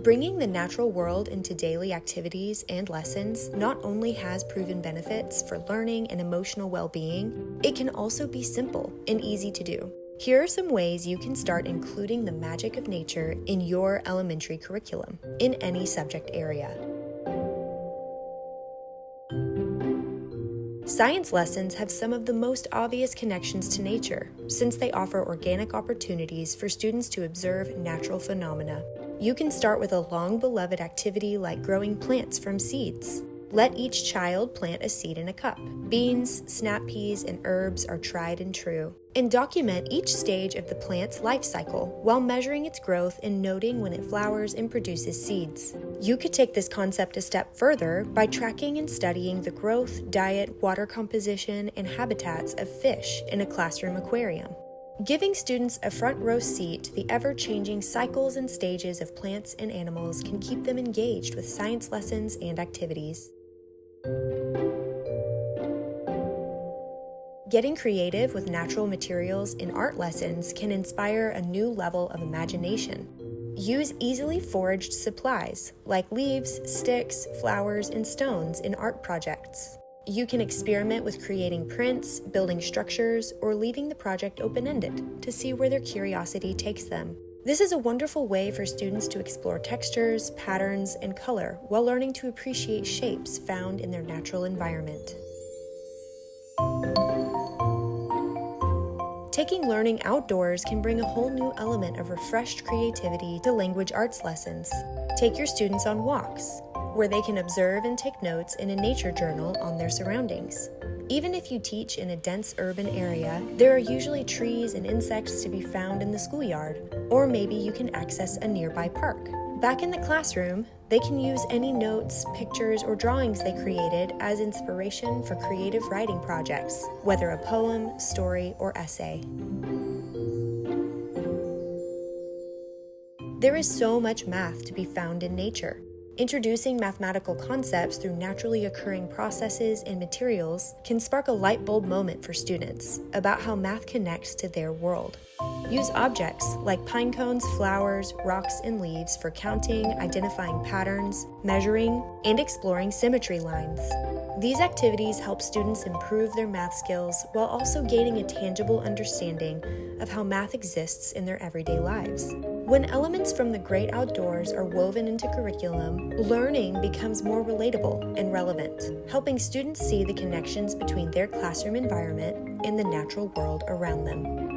Bringing the natural world into daily activities and lessons not only has proven benefits for learning and emotional well-being, it can also be simple and easy to do. Here are some ways you can start including the magic of nature in your elementary curriculum in any subject area. Science lessons have some of the most obvious connections to nature, since they offer organic opportunities for students to observe natural phenomena. You can start with a long-beloved activity like growing plants from seeds. Let each child plant a seed in a cup. Beans, snap peas, and herbs are tried and true. And document each stage of the plant's life cycle while measuring its growth and noting when it flowers and produces seeds. You could take this concept a step further by tracking and studying the growth, diet, water composition, and habitats of fish in a classroom aquarium. Giving students a front row seat to the ever-changing cycles and stages of plants and animals can keep them engaged with science lessons and activities. Getting creative with natural materials in art lessons can inspire a new level of imagination. Use easily foraged supplies like leaves, sticks, flowers, and stones in art projects. You can experiment with creating prints, building structures, or leaving the project open-ended to see where their curiosity takes them. This is a wonderful way for students to explore textures, patterns, and color while learning to appreciate shapes found in their natural environment. Taking learning outdoors can bring a whole new element of refreshed creativity to language arts lessons. Take your students on walks, where they can observe and take notes in a nature journal on their surroundings. Even if you teach in a dense urban area, there are usually trees and insects to be found in the schoolyard, or maybe you can access a nearby park. Back in the classroom, they can use any notes, pictures, or drawings they created as inspiration for creative writing projects, whether a poem, story, or essay. There is so much math to be found in nature. Introducing mathematical concepts through naturally occurring processes and materials can spark a light bulb moment for students about how math connects to their world. Use objects like pine cones, flowers, rocks, and leaves for counting, identifying patterns, measuring, and exploring symmetry lines. These activities help students improve their math skills while also gaining a tangible understanding of how math exists in their everyday lives. When elements from the great outdoors are woven into curriculum, learning becomes more relatable and relevant, helping students see the connections between their classroom environment and the natural world around them.